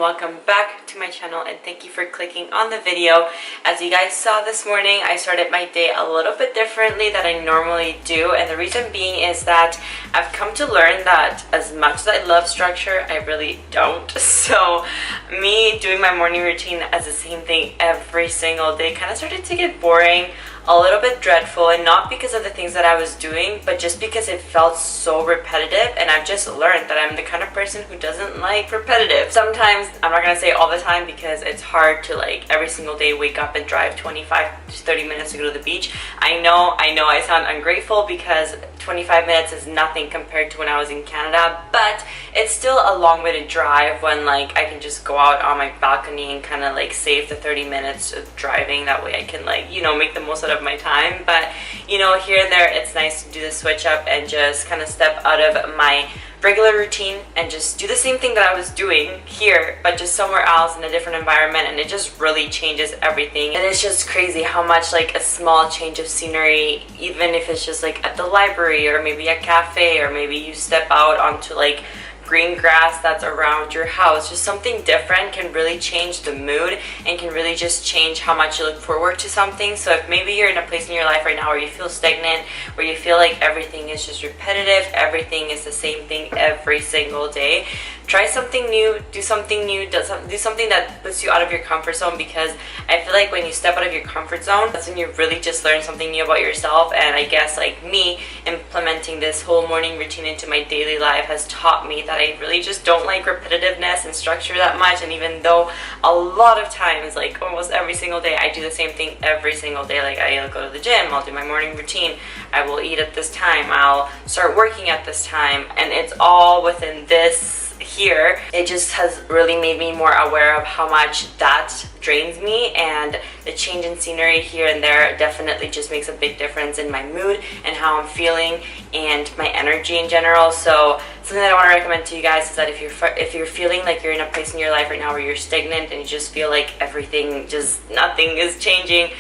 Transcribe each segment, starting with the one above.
Welcome back to my channel and thank you for clicking on the video. As you guys saw this morning, I started my day a little bit differently than I normally do, and the reason being is that I've come to learn that as much as I love structure, I really don't. So me doing my morning routine as the same thing every single day kind of started to get boring, a little bit dreadful, and not because of the things that I was doing, but just because it felt so repetitive. And I've just learned that I'm the kind of person who doesn't like repetitive. Sometimes, I'm not gonna say all the time because it's hard to like every single day wake up and drive 25 to 30 minutes to go to the beach. I know I sound ungrateful because 25 minutes is nothing compared to when I was in Canada, but it's still a long way to drive when like I can just go out on my balcony and kind of like save the 30 minutes of driving. That way I can like, you know, make the most out of my time. But you know, here and there it's nice to do the switch up and just kind of step out of my regular routine and just do the same thing that I was doing here, but just somewhere else in a different environment, and it just really changes everything. And it's just crazy how much like a small change of scenery, even if it's just like at the library or maybe a cafe, or maybe you step out onto like green grass that's around your house, just something different can really change the mood and can really just change how much you look forward to something. So if maybe you're in a place in your life right now where you feel stagnant, where you feel like everything is just repetitive, everything is the same thing every single day, try something new, do something new, do something that puts you out of your comfort zone, because I feel like when you step out of your comfort zone, that's when you really just learn something new about yourself. And I guess like me, implementing this whole morning routine into my daily life has taught me that I really just don't like repetitiveness and structure that much. And even though a lot of times, like almost every single day, I do the same thing every single day, like I'll go to the gym, I'll do my morning routine, I will eat at this time, I'll start working at this time, and it's all within this here. It just has really made me more aware of how much that drains me, and the change in scenery here and there definitely just makes a big difference in my mood and how I'm feeling and my energy in general. So something that I want to recommend to you guys is that if you're feeling like you're in a place in your life right now where you're stagnant and you just feel like everything, just nothing is changing,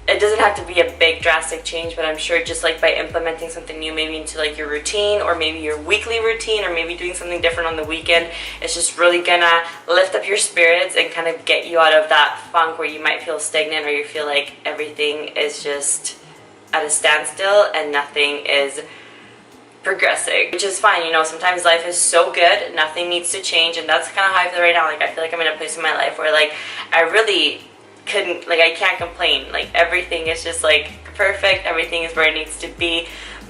it doesn't have to be a big drastic change, but I'm sure just like by implementing something new maybe into like your routine, or maybe your weekly routine, or maybe doing something different on the weekend, it's just really gonna lift up your spirits and kind of get you out of that funk where you might feel stagnant, or you feel like everything is just at a standstill and nothing is progressing, which is fine. You know, sometimes life is so good, nothing needs to change, and that's kind of how I feel right now. Like I feel like I'm in a place in my life where like I really couldn't, like I can't complain, like everything is just like perfect, everything is where it needs to be.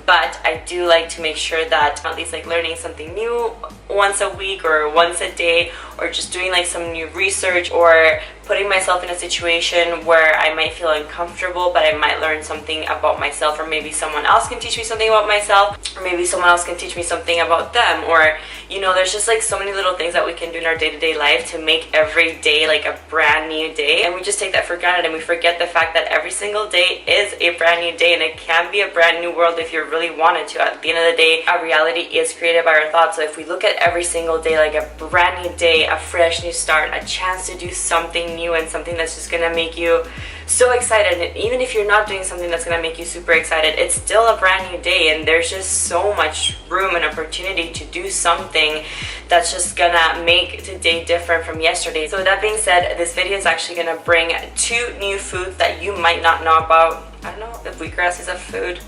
But I do like to make sure that I'm at least like learning something new once a week or once a day, or just doing like some new research, or putting myself in a situation where I might feel uncomfortable, but I might learn something about myself, or maybe someone else can teach me something about myself, or maybe someone else can teach me something about them. Or you know, there's just like so many little things that we can do in our day-to-day life to make every day like a brand new day, and we just take that for granted, and we forget the fact that every single day is a brand new day, and it can be a brand new world if you really wanted to. At the end of the day, our reality is created by our thoughts. So if we look at every single day like a brand new day, a fresh new start, a chance to do something new, and something that's just gonna make you so excited, and even if you're not doing something that's gonna make you super excited, it's still a brand new day, and there's just so much room and opportunity to do something that's just gonna make today different from yesterday. So with that being said, this video is actually gonna bring 2 new foods that you might not know about. I don't know if wheatgrass is a food.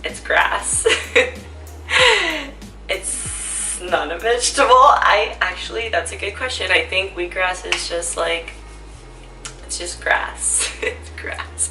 It's grass. It's not a vegetable. That's a good question. I think wheatgrass is just like, it's just grass. It's grass.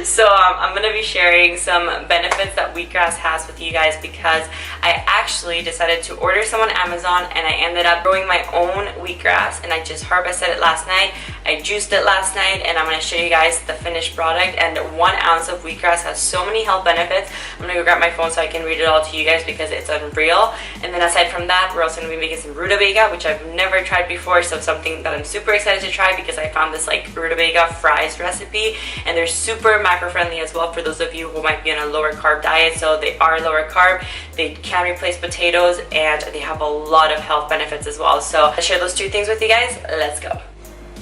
So I'm going to be sharing some benefits that wheatgrass has with you guys, because I actually decided to order some on Amazon, and I ended up growing my own wheatgrass, and I just harvested it last night. I juiced it last night, and I'm going to show you guys the finished product. And 1 ounce of wheatgrass has so many health benefits. I'm going to go grab my phone so I can read it all to you guys, because it's unreal. And then aside from that, we're also going to be making some rutabaga, which I've never tried before, so something that I'm super excited to try, because I found this like rutabaga fries recipe, and they're super macro friendly as well for those of you who might be on a lower carb diet. So they are lower carb, they can replace potatoes, and they have a lot of health benefits as well. So I'll share those 2 things with you guys. Let's go.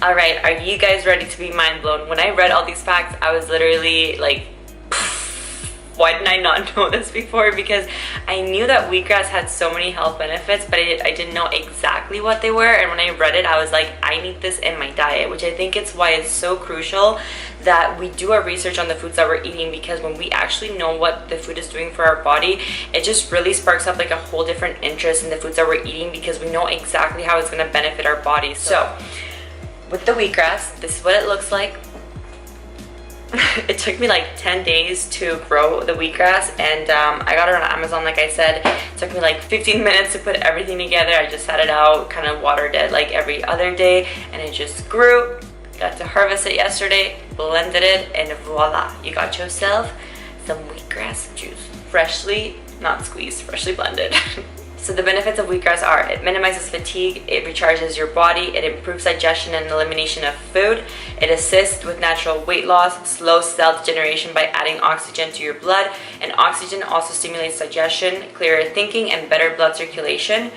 Alright, are you guys ready to be mind blown? When I read all these facts, I was literally like, why didn't I not know this before? Because I knew that wheatgrass had so many health benefits, but I didn't know exactly what they were. And when I read it, I was like, I need this in my diet, which I think it's why it's so crucial that we do our research on the foods that we're eating, because when we actually know what the food is doing for our body, it just really sparks up like a whole different interest in the foods that we're eating, because we know exactly how it's going to benefit our body. So with the wheatgrass, this is what it looks like. It took me like 10 days to grow the wheatgrass, and I got it on Amazon. Like I said, it took me like 15 minutes to put everything together. I just sat it out, kind of watered it like every other day, and it just grew. Got to harvest it yesterday, blended it, and voila, you got yourself some wheatgrass juice. Freshly, not squeezed, freshly blended. So the benefits of wheatgrass are: it minimizes fatigue, it recharges your body, it improves digestion and elimination of food, it assists with natural weight loss, slows cell degeneration by adding oxygen to your blood, and oxygen also stimulates digestion, clearer thinking, and better blood circulation.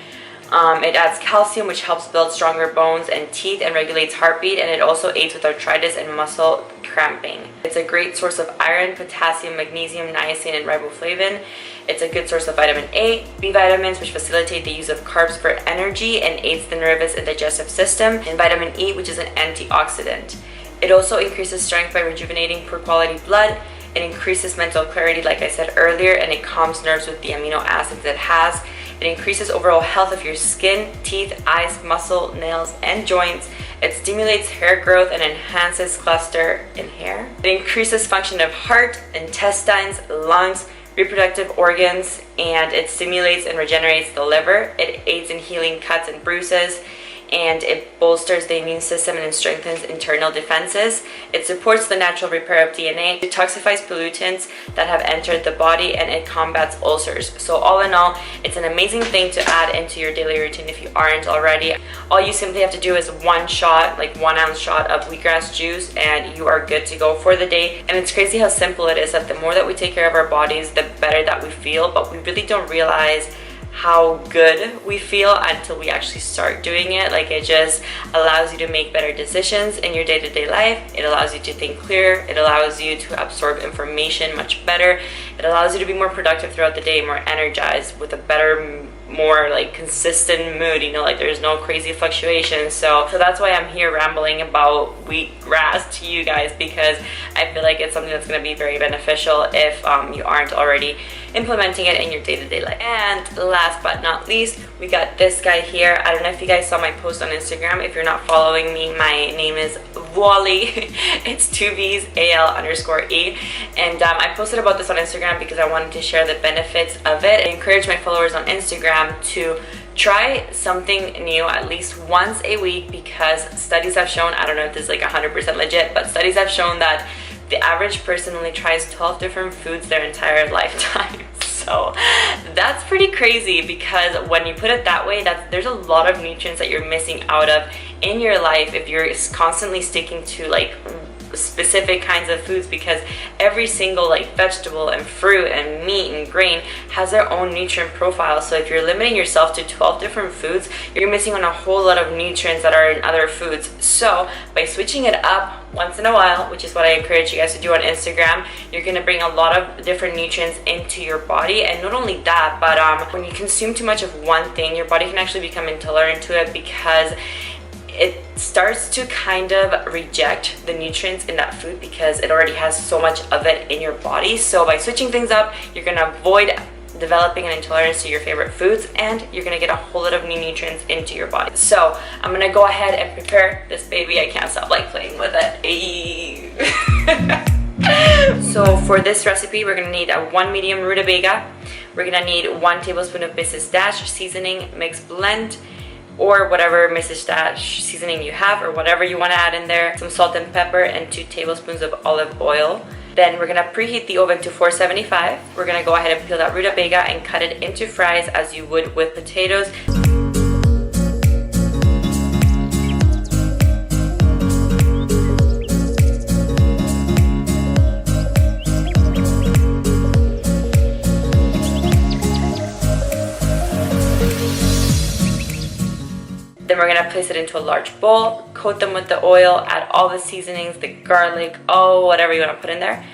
It adds calcium, which helps build stronger bones and teeth and regulates heartbeat, and it also aids with arthritis and muscle cramping. It's a great source of iron, potassium, magnesium, niacin, and riboflavin. It's a good source of vitamin A, B vitamins, which facilitate the use of carbs for energy and aids the nervous and digestive system, and vitamin E, which is an antioxidant. It also increases strength by rejuvenating poor quality blood. It increases mental clarity, like I said earlier, and it calms nerves with the amino acids it has. It increases overall health of your skin, teeth, eyes, muscle, nails, and joints. It stimulates hair growth and enhances cluster in hair. It increases function of heart, intestines, lungs, reproductive organs, and it stimulates and regenerates the liver. It aids in healing cuts and bruises, and it bolsters the immune system and it strengthens internal defenses. It supports the natural repair of DNA, detoxifies pollutants that have entered the body, and it combats ulcers. So all in all, it's an amazing thing to add into your daily routine if you aren't already. All you simply have to do is 1 shot, like 1 ounce shot of wheatgrass juice, and you are good to go for the day. And it's crazy how simple it is, that the more that we take care of our bodies, the better that we feel, but we really don't realize how good we feel until we actually start doing it. Like, it just allows you to make better decisions in your day-to-day life. It allows you to think clear. It allows you to absorb information much better. It allows you to be more productive throughout the day, more energized, with a better, more like consistent mood, you know, like there's no crazy fluctuations. So that's why I'm here rambling about wheatgrass to you guys, because I feel like it's something that's going to be very beneficial if you aren't already implementing it in your day-to-day life. And last but not least, we got this guy here. I don't know if you guys saw my post on Instagram. If you're not following me, my name is Wally. It's 2 V's AL_E, and I posted about this on Instagram because I wanted to share the benefits of it. I encourage my followers on Instagram to try something new at least once a week, because studies have shown, I don't know if this is like 100% legit, but studies have shown that the average person only tries 12 different foods their entire lifetime. So that's pretty crazy, because when you put it that way, there's a lot of nutrients that you're missing out of in your life if you're constantly sticking to like specific kinds of foods, because every single like vegetable and fruit and meat and grain has their own nutrient profile. So if you're limiting yourself to 12 different foods, you're missing on a whole lot of nutrients that are in other foods. So by switching it up once in a while, which is what I encourage you guys to do on Instagram, you're going to bring a lot of different nutrients into your body. And not only that, but when you consume too much of one thing, your body can actually become intolerant to it, because it starts to kind of reject the nutrients in that food because it already has so much of it in your body. So by switching things up, you're going to avoid developing an intolerance to your favorite foods, and you're going to get a whole lot of new nutrients into your body. So I'm going to go ahead and prepare this baby. I can't stop like playing with it. So for this recipe, we're going to need a 1 medium rutabaga. We're going to need 1 tablespoon of Mrs. Dash seasoning mixed blend, or whatever Mrs. Dash seasoning you have, or whatever you want to add in there, some salt and pepper, and 2 tablespoons of olive oil. Then we're going to preheat the oven to 475. We're going to go ahead and peel that rutabaga and cut it into fries as you would with potatoes. Then we're going to place it into a large bowl, coat them with the oil, add all the seasonings, the garlic, whatever you want to put in there.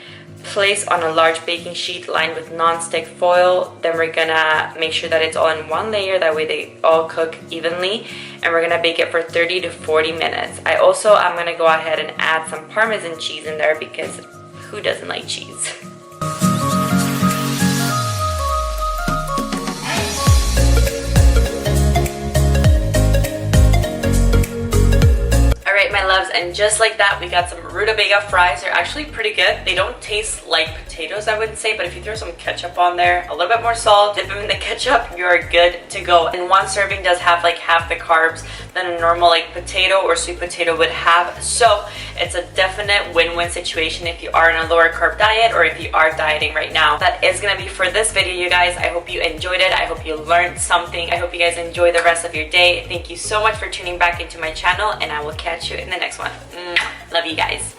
place on a large baking sheet lined with non-stick foil. Then we're gonna make sure that it's all in one layer, that way they all cook evenly, and we're gonna bake it for 30 to 40 minutes. I'm gonna go ahead and add some Parmesan cheese in there because who doesn't like cheese? Alright, my loves, and just like that, we got some rutabaga fries. They're actually pretty good. They don't taste like potatoes, I wouldn't say, but if you throw some ketchup on there, a little bit more salt, dip them in the ketchup, you're good to go. And one serving does have like half the carbs than a normal like potato or sweet potato would have. So it's a definite win-win situation if you are in a lower carb diet or if you are dieting right now. That is gonna be for this video, you guys. I hope you enjoyed it. I hope you learned something. I hope you guys enjoy the rest of your day. Thank you so much for tuning back into my channel, and I will catch you in the next one. Love you guys.